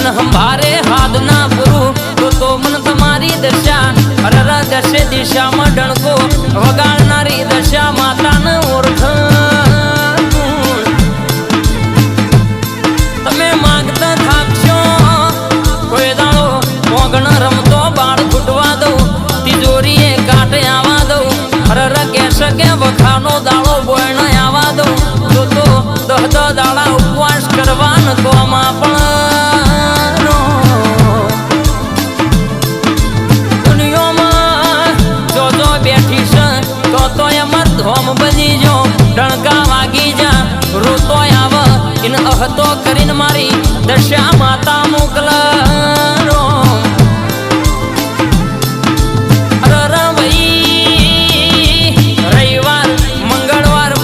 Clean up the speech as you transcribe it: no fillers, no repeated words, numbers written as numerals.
मन हमारे हाथ ना पुरु तो मन तुम्हारी दशा अरर दशे दिशा में डणको वगाड़नारी दशा माता न ओरख तमे मांगता थाकशो कोई दाड़ो मोगण रमतो बाळ फूटवा दो तिजोरीए काटे आवा दो अरर के सके वखानो दाड़ो बोयण आवा दो तो दह दाड़ा उपवास करवान को मा पण धोम बजी जो डणका वागी जा रोतो आव इन अहतो करीन मारी दशा माता मोकला